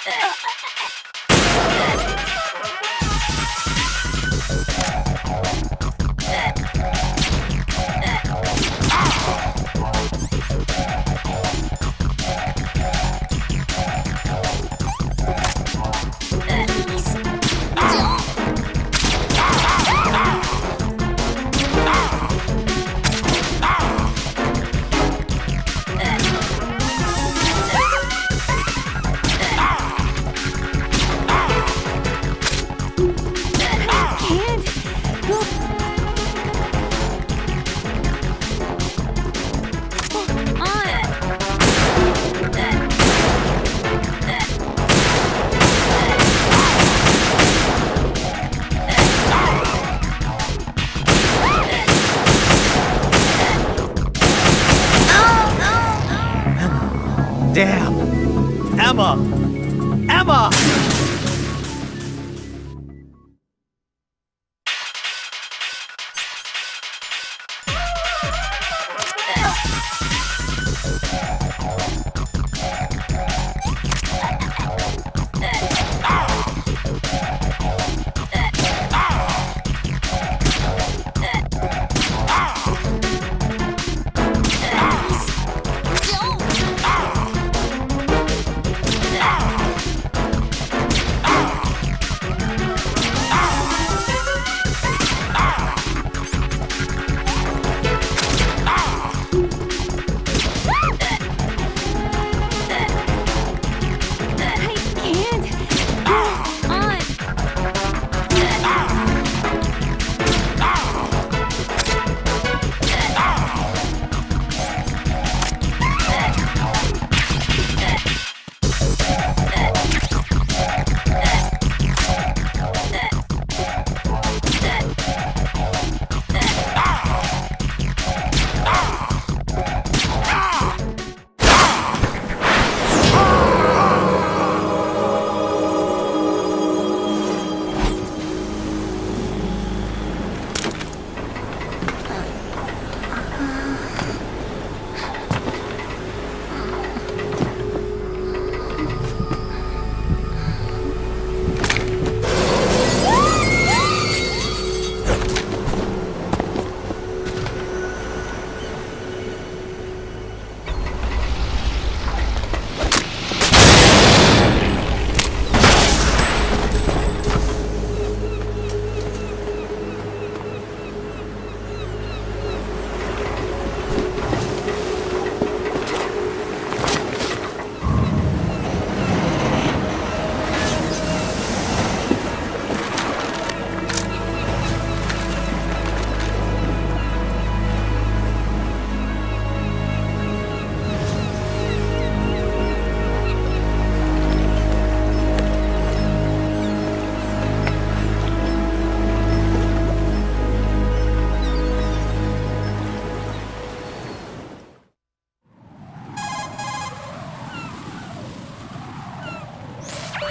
Damn! Emma! Emma!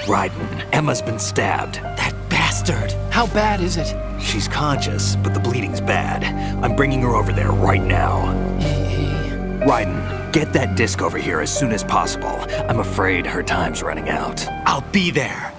Raiden, Emma's been stabbed. That bastard! How bad is it? She's conscious, but the bleeding's bad. I'm bringing her over there right now. Raiden, get that disc over here as soon as possible. I'm afraid her time's running out. I'll be there.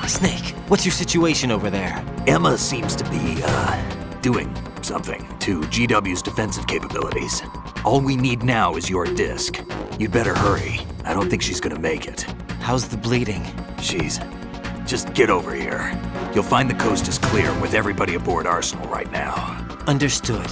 Snake, what's your situation over there? Emma seems to be, doing something to GW's defensive capabilities. All we need now is your disc. You'd better hurry. I don't think she's gonna make it. How's the bleeding? Just get over here. You'll find the coast is clear with everybody aboard Arsenal right now. Understood.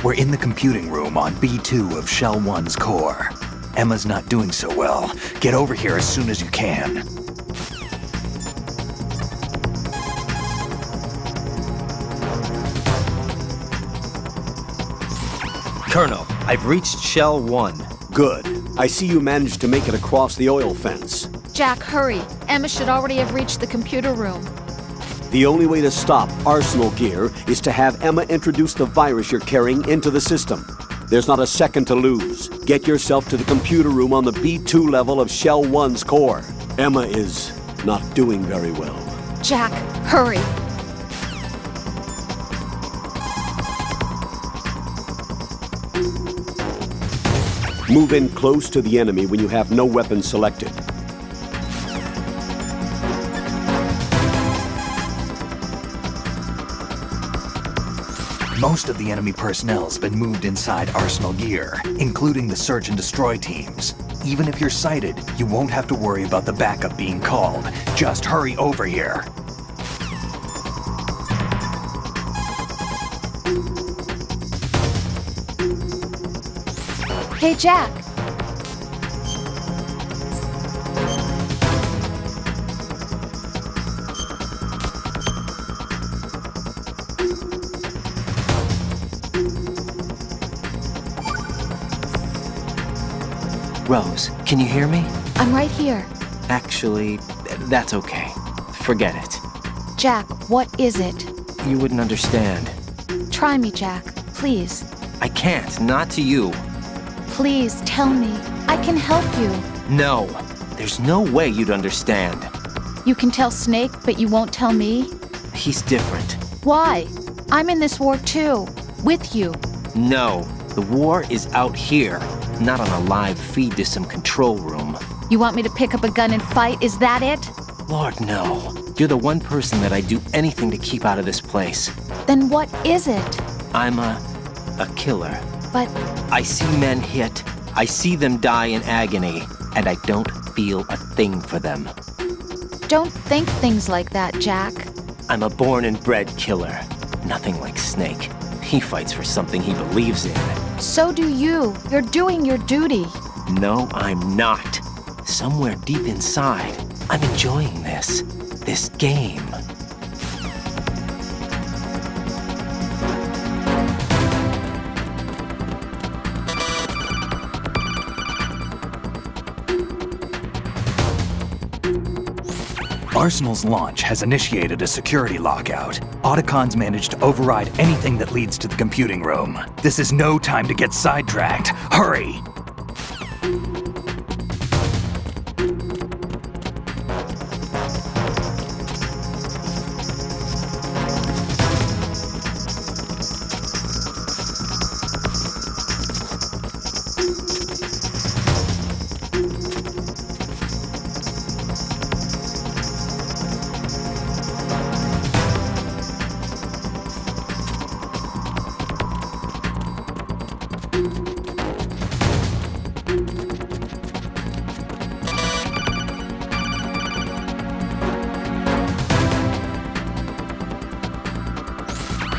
We're in the computing room on B2 of Shell 1's core. Emma's not doing so well. Get over here as soon as you can. Colonel, I've reached Shell 1. Good. I see you managed to make it across the oil fence. Jack, hurry. Emma should already have reached the computer room. The only way to stop Arsenal gear is to have Emma introduce the virus you're carrying into the system. There's not a second to lose. Get yourself to the computer room on the B2 level of Shell 1's core. Emma is not doing very well. Jack, hurry. Move in close to the enemy when you have no weapon selected. Most of the enemy personnel's been moved inside Arsenal gear, including the search and destroy teams. Even if you're sighted, you won't have to worry about the backup being called. Just hurry over here. Hey, Jack. Rose, can you hear me? I'm right here. Actually, that's okay. Forget it. Jack, what is it? You wouldn't understand. Try me, Jack. Please. I can't, not to you. Please, tell me. I can help you. No, there's no way you'd understand. You can tell Snake, but you won't tell me? He's different. Why? I'm in this war too. With you. No, the war is out here, not on a live feed to some control room. You want me to pick up a gun and fight? Is that it? Lord, no. You're the one person that I'd do anything to keep out of this place. Then what is it? I'm a killer. But I see men hit, I see them die in agony, and I don't feel a thing for them. don't think things like that, Jack. I'm a born and bred killer. Nothing like Snake. He fights for something he believes in. So do you. You're doing your duty. No, I'm not. Somewhere deep inside, I'm enjoying this game. Arsenal's launch has initiated a security lockout. Otacons managed to override anything that leads to the computing room. This is no time to get sidetracked. Hurry!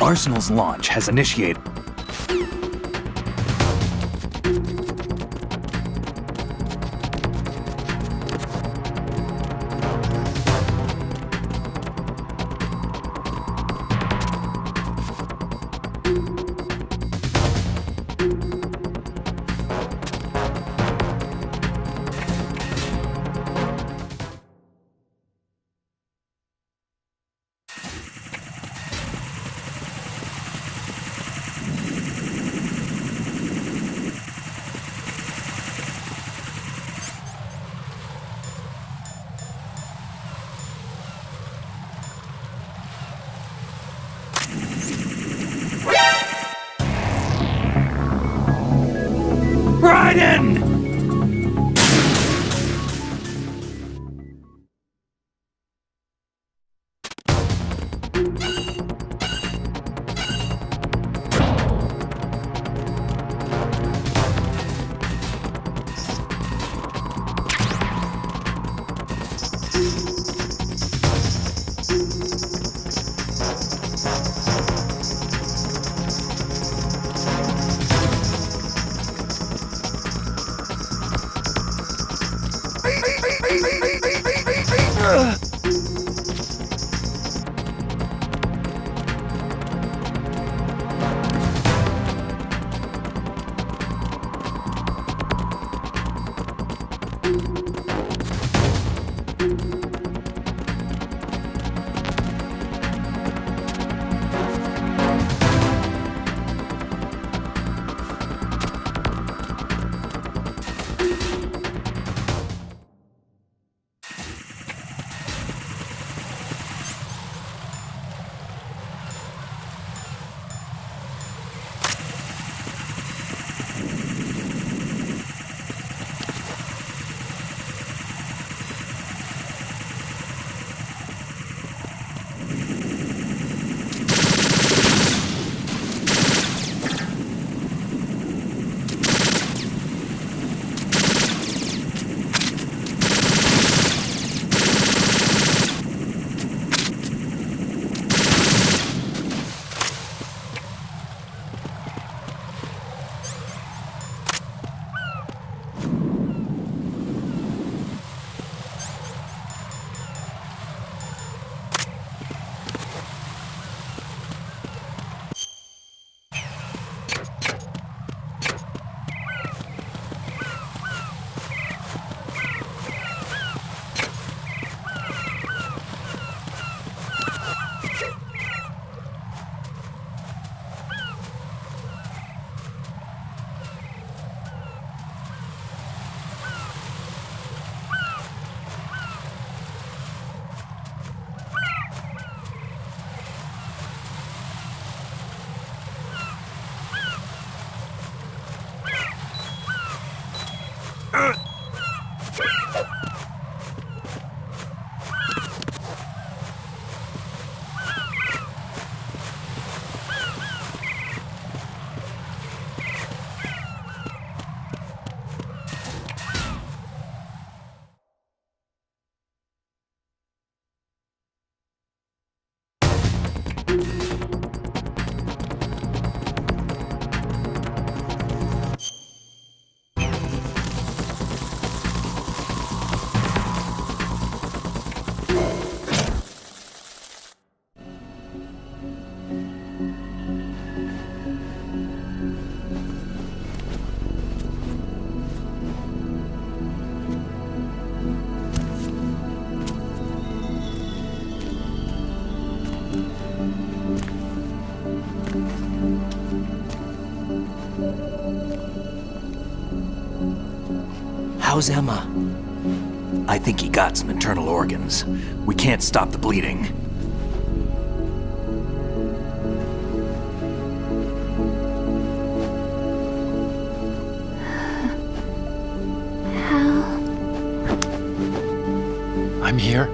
Arsenal's launch has initiated. How's Emma? I think he got some internal organs. We can't stop the bleeding. I'm here.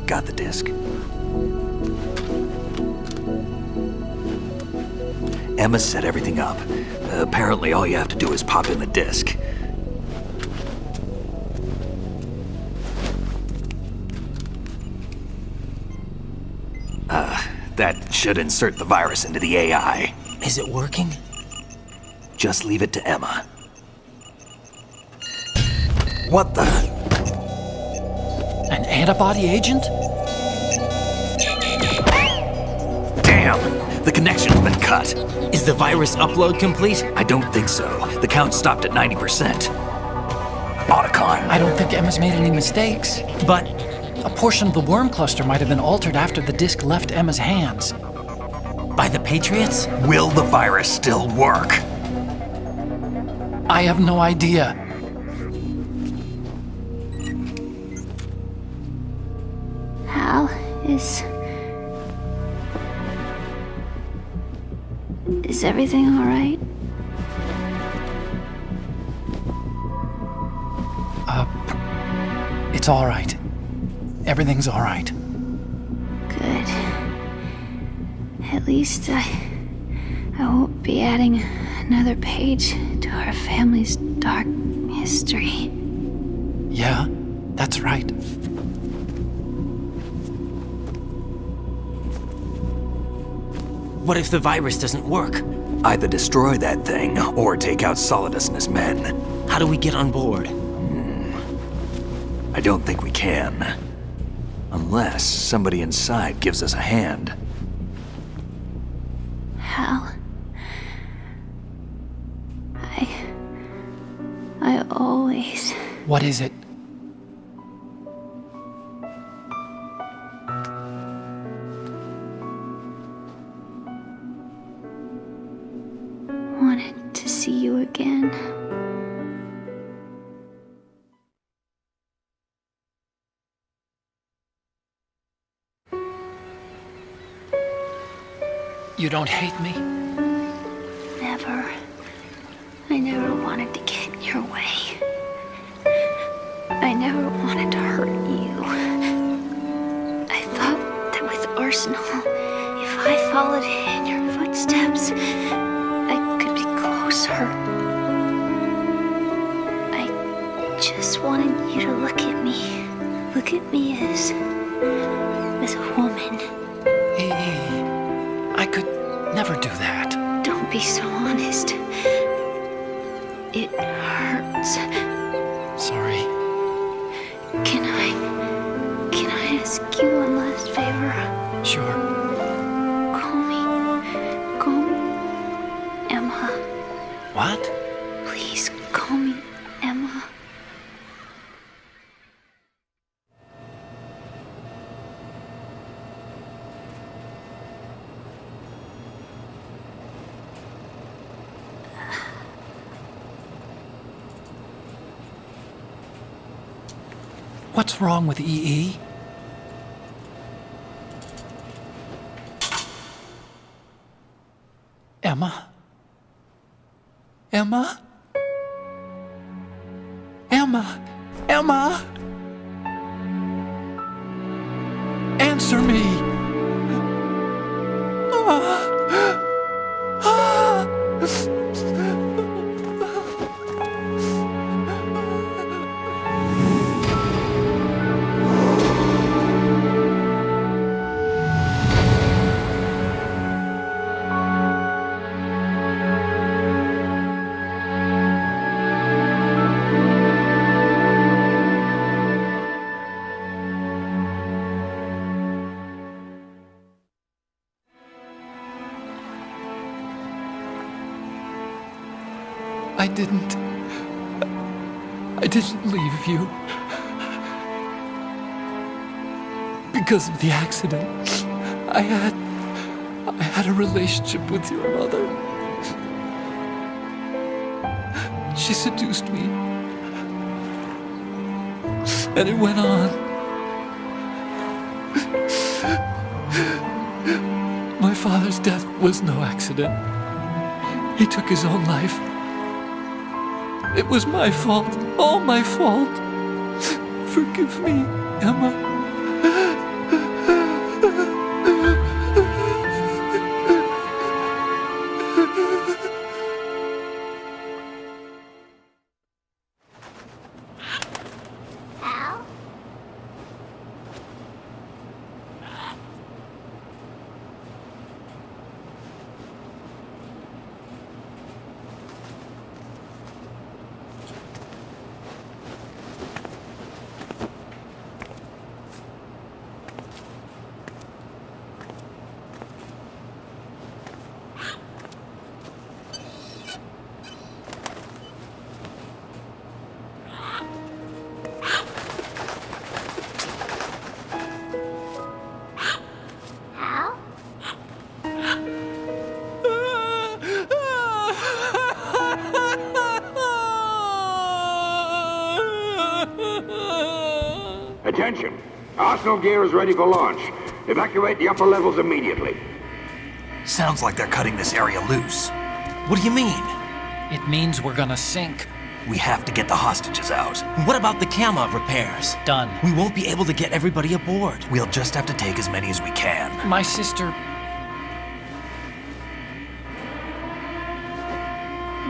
Got the disc. Emma set everything up. Apparently all you have to do is pop in the disc. That should insert the virus into the AI. Is it working? Just leave it to Emma. What the? An antibody agent? Damn! The connection's been cut. Is the virus upload complete? I don't think so. The count stopped at 90%. Otacon. I don't think Emma's made any mistakes. But A portion of the worm cluster might have been altered after the disc left Emma's hands. by the Patriots? Will the virus still work? I have no idea. Hal, is everything all right? It's all right. Everything's all right. Good. At least I won't be adding another page to our family's dark history. Yeah, that's right. What if the virus doesn't work? Either destroy that thing, or take out Solidus and his men. How do we get on board? I don't think we can. Unless somebody inside gives us a hand. Hal, I always... What is it? wanted to see you again. You don't hate me? Never. I never wanted to get in your way. I never wanted to hurt you. I thought that with Arsenal, if I followed in your footsteps, I could be closer. I just wanted you to look at me. Look at me as a woman. I could never do that. Don't be so honest. It hurts. Sorry. Can I ask you one last favor? Sure. Call me Emma. What? Please call me Emma. What's wrong with EE? Emma? Emma? Emma? Emma? Answer me! I didn't leave you. Because of the accident, I had a relationship with your mother. She seduced me And it went on. My father's death was no accident. He took his own life. It was my fault, all my fault. Forgive me, Emma. Attention! Arsenal gear is ready for launch. Evacuate the upper levels immediately. Sounds like they're cutting this area loose. What do you mean? It means we're gonna sink. We have to get the hostages out. What about the camera repairs? Done. We won't be able to get everybody aboard. We'll just have to take as many as we can. My sister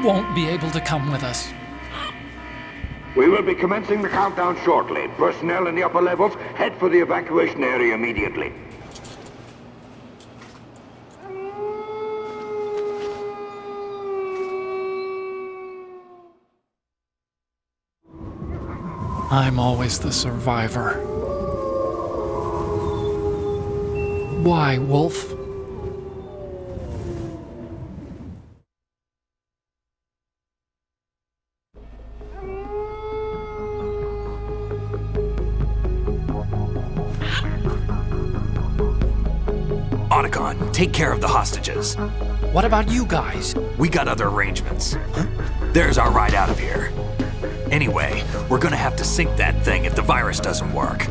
won't be able to come with us. We will be commencing the countdown shortly. Personnel in the upper levels, head for the evacuation area immediately. I'm always the survivor. Why, Wolf? Otacon, take care of the hostages. What about you guys? We got other arrangements. There's our ride out of here. Anyway, we're gonna have to sink that thing if the virus doesn't work.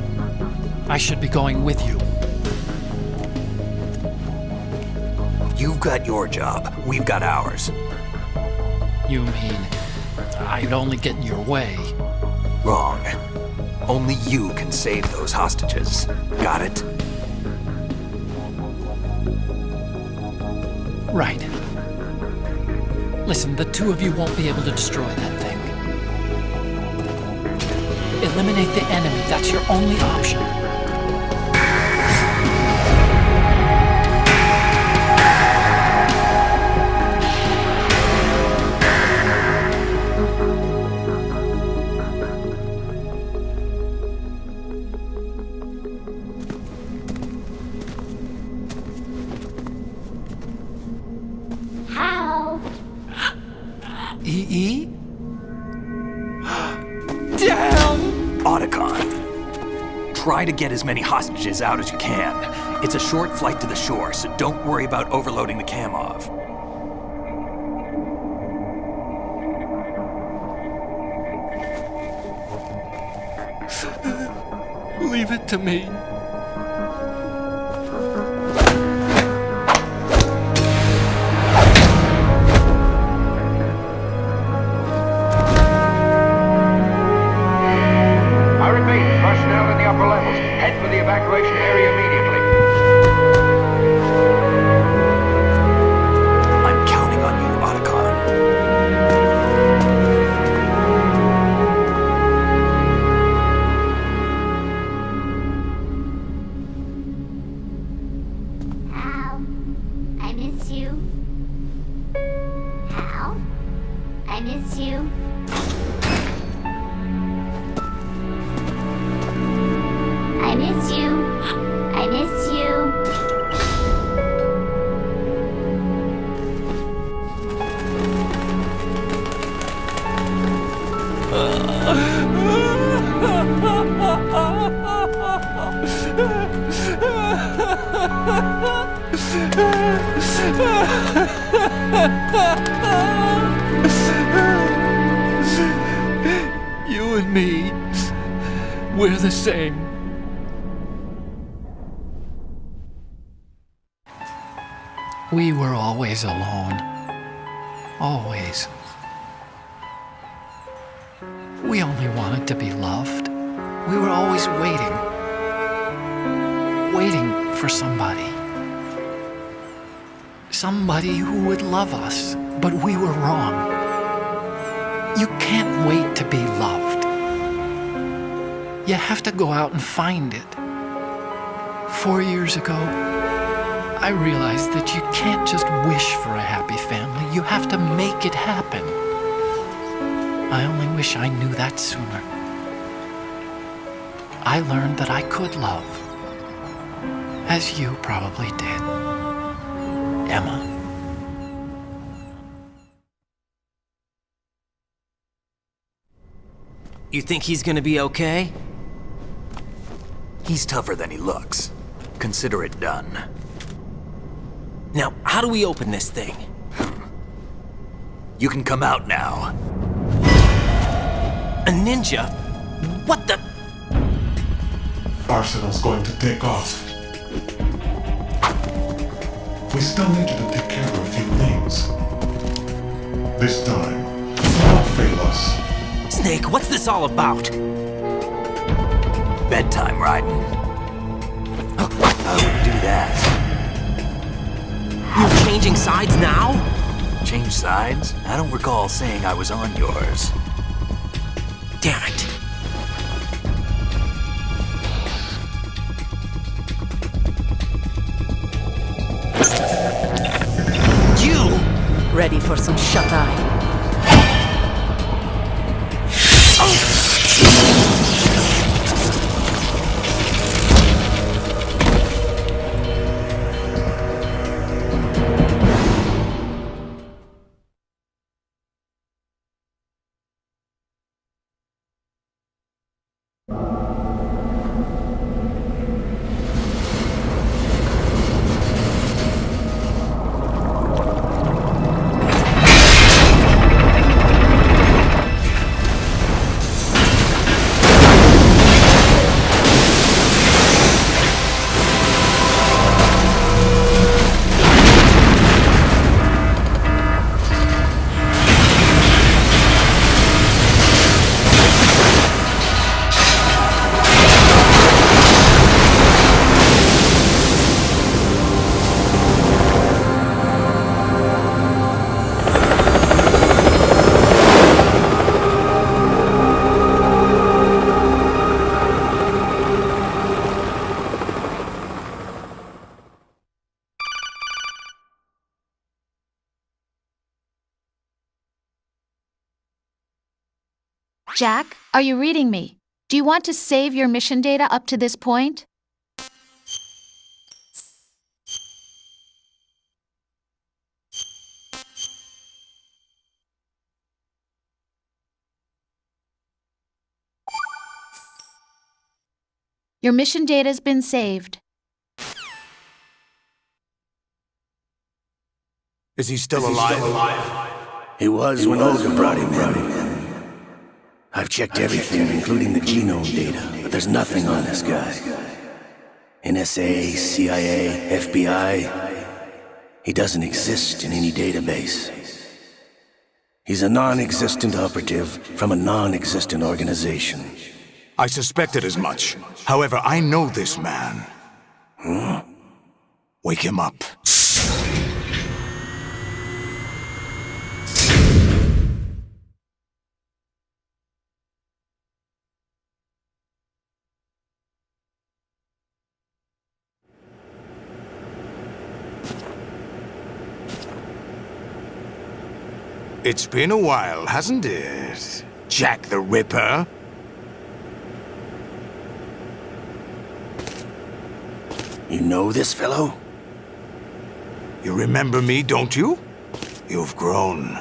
I should be going with you. You've got your job, we've got ours. You mean I'd only get in your way? Wrong. Only you can save those hostages. Got it? Right. Listen, the two of you won't be able to destroy that thing. Eliminate the enemy. That's your only option. How? EE? Damn! Otacon, try to get as many hostages out as you can. It's a short flight to the shore, so don't worry about overloading the Kamov. Leave it to me. I repeat, personnel in the upper levels, head for the evacuation area immediately. I'm counting on you, Otacon. Hal, I miss you. Hal, I miss you. I miss you. I miss you. You and me, We're the same. We were always alone. Always. We only wanted to be loved. We were always waiting. Waiting for somebody. Somebody who would love us, but we were wrong. You can't wait to be loved. You have to go out and find it. 4 years ago, I realized that you can't just wish for a happy family. You have to make it happen. I only wish I knew that sooner. I learned that I could love, as you probably did, Emma. You think he's gonna be okay? He's tougher than he looks. Consider it done. Now, how do we open this thing? You can come out now. A ninja? What the? Arsenal's going to take off. We still need you to take care of a few things. This time, don't fail us. Snake, what's this all about? Bedtime, Raiden. I wouldn't do that. You're changing sides now? Change sides? I don't recall saying I was on yours. Damn it. You! Ready for some shut-eye? Jack, are you reading me? Do you want to save your mission data up to this point? Your mission data's been saved. Is he still alive? He was when Olga brought him in. I've checked everything, including the genome data, but there's nothing on this guy. NSA, CIA, FBI, he doesn't exist in any database. He's a non-existent operative from a non-existent organization. I suspected as much. However, I know this man. Wake him up. It's been a while, hasn't it? Jack the Ripper? You know this fellow? You remember me, don't you? You've grown.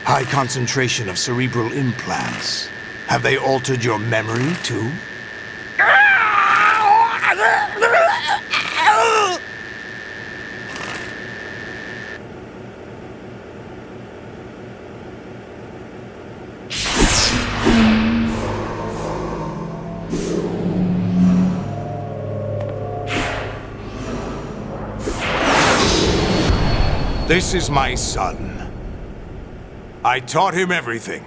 High concentration of cerebral implants. Have they altered your memory, too? This is my son. I taught him everything.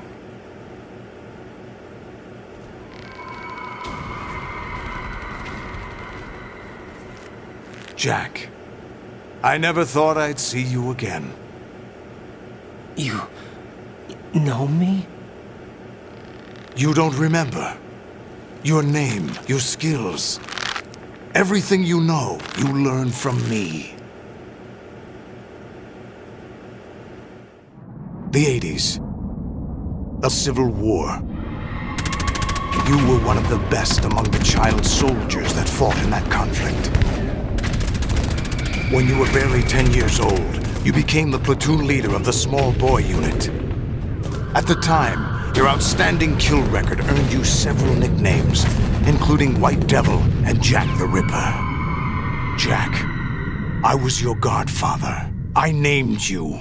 Jack, I never thought I'd see you again. You know me? You don't remember. Your name, your skills. Everything you know, you learned from me. The 80s. A civil war. You were one of the best among the child soldiers that fought in that conflict. When you were barely 10 years old, you became the platoon leader of the small boy unit. At the time, your outstanding kill record earned you several nicknames, including White Devil and Jack the Ripper. Jack, I was your godfather. I named you.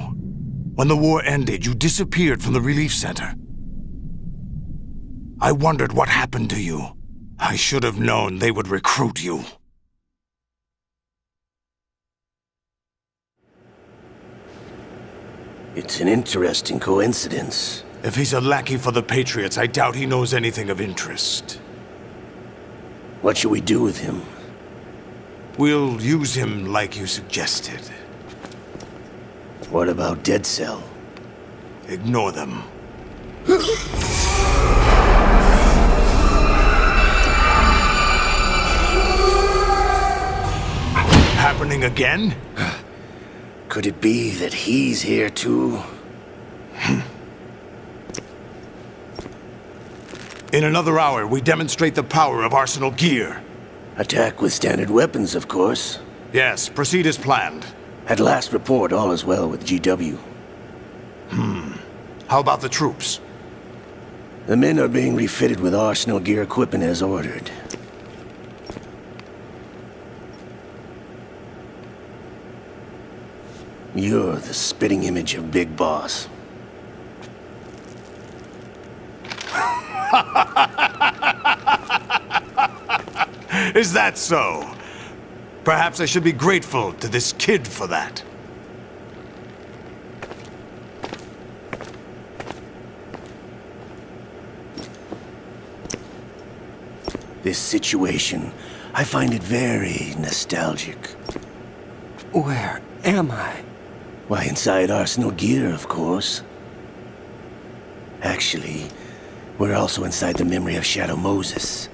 When the war ended, you disappeared from the relief center. I wondered what happened to you. I should have known they would recruit you. It's an interesting coincidence. If he's a lackey for the Patriots, I doubt he knows anything of interest. What should we do with him? We'll use him like you suggested. What about Dead Cell? Ignore them. Happening again? Could it be that he's here too? In another hour, we demonstrate the power of Arsenal gear. Attack with standard weapons, of course. Yes, proceed as planned. At last report, all is well with GW. How about the troops? The men are being refitted with Arsenal gear equipment as ordered. You're the spitting image of Big Boss. Is that so? Perhaps I should be grateful to this kid for that. This situation, I find it very nostalgic. Where am I? Why, inside Arsenal gear, of course. Actually, we're also inside the memory of Shadow Moses.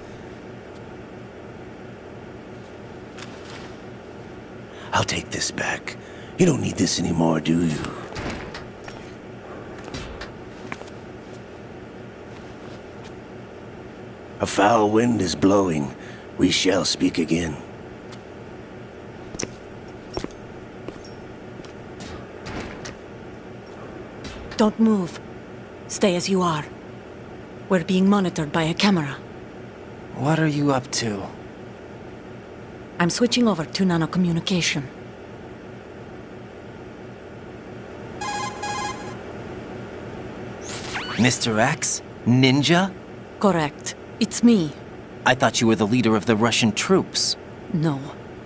I'll take this back. You don't need this anymore, do you? A foul wind is blowing. We shall speak again. Don't move. Stay as you are. We're being monitored by a camera. What are you up to? I'm switching over to nanocommunication. Mr. X? Ninja? Correct. It's me. I thought you were the leader of the Russian troops. No,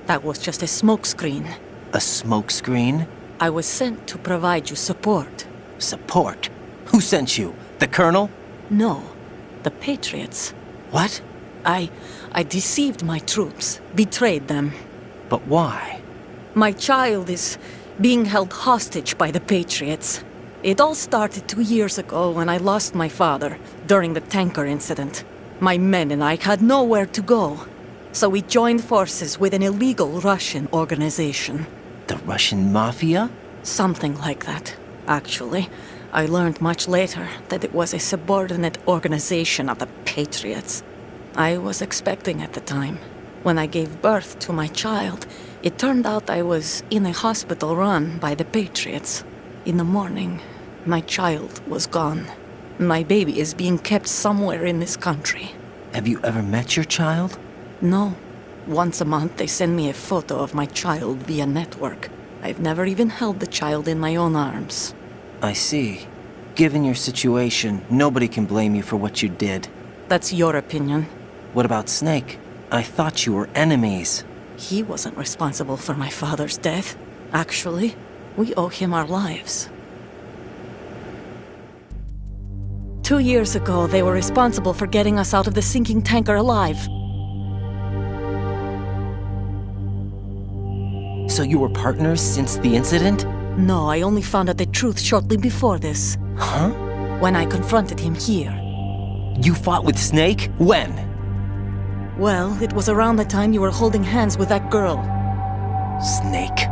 that was just a smokescreen. A smokescreen? I was sent to provide you support. Support? Who sent you? The Colonel? No, the Patriots. What? I deceived my troops, betrayed them. But why? My child is being held hostage by the Patriots. It all started 2 years ago when I lost my father during the tanker incident. My men and I had nowhere to go, so we joined forces with an illegal Russian organization. The Russian Mafia? Something like that, actually. I learned much later that it was a subordinate organization of the Patriots. I was expecting at the time. When I gave birth to my child, it turned out I was in a hospital run by the Patriots. In the morning, my child was gone. My baby is being kept somewhere in this country. Have you ever met your child? No. Once a month they send me a photo of my child via network. I've never even held the child in my own arms. I see. Given your situation, nobody can blame you for what you did. That's your opinion. What about Snake? I thought you were enemies. He wasn't responsible for my father's death. Actually, We owe him our lives. 2 years ago, they were responsible for getting us out of the sinking tanker alive. So you were partners since the incident? No, I only found out the truth shortly before this. Huh? When I confronted him here. You fought with Snake? When? Well, it was around the time you were holding hands with that girl. Snake.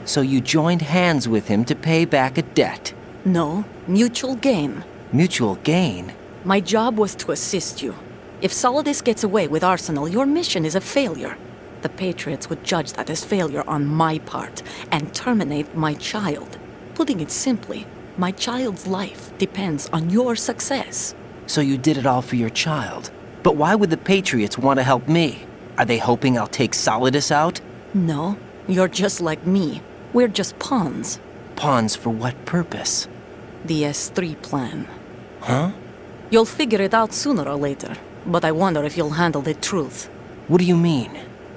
So you joined hands with him to pay back a debt? No, mutual gain. Mutual gain? My job was to assist you. If Solidus gets away with Arsenal, your mission is a failure. The Patriots would judge that as failure on my part and terminate my child. Putting it simply, my child's life depends on your success. So you did it all for your child. But why would the Patriots want to help me? Are they hoping I'll take Solidus out? No, you're just like me. We're just pawns. Pawns for what purpose? The S3 plan. Huh? You'll figure it out sooner or later, but I wonder if you'll handle the truth. What do you mean?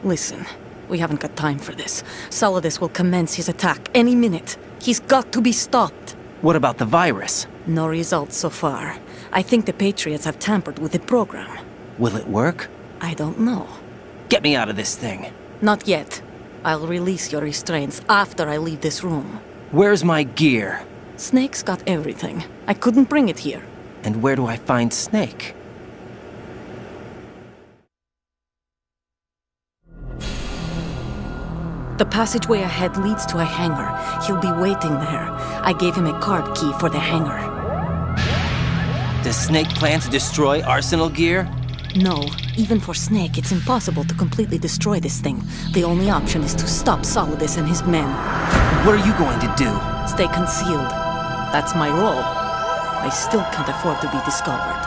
Listen, we haven't got time for this. Solidus will commence his attack any minute. He's got to be stopped. What about the virus? No results so far. I think the Patriots have tampered with the program. Will it work? I don't know. Get me out of this thing. Not yet. I'll release your restraints after I leave this room. Where's my gear? Snake's got everything. I couldn't bring it here. And where do I find Snake? The passageway ahead leads to a hangar. He'll be waiting there. I gave him a card key for the hangar. Does Snake plan to destroy Arsenal gear? No. Even for Snake, it's impossible to completely destroy this thing. The only option is to stop Solidus and his men. What are you going to do? Stay concealed. That's my role. I still can't afford to be discovered.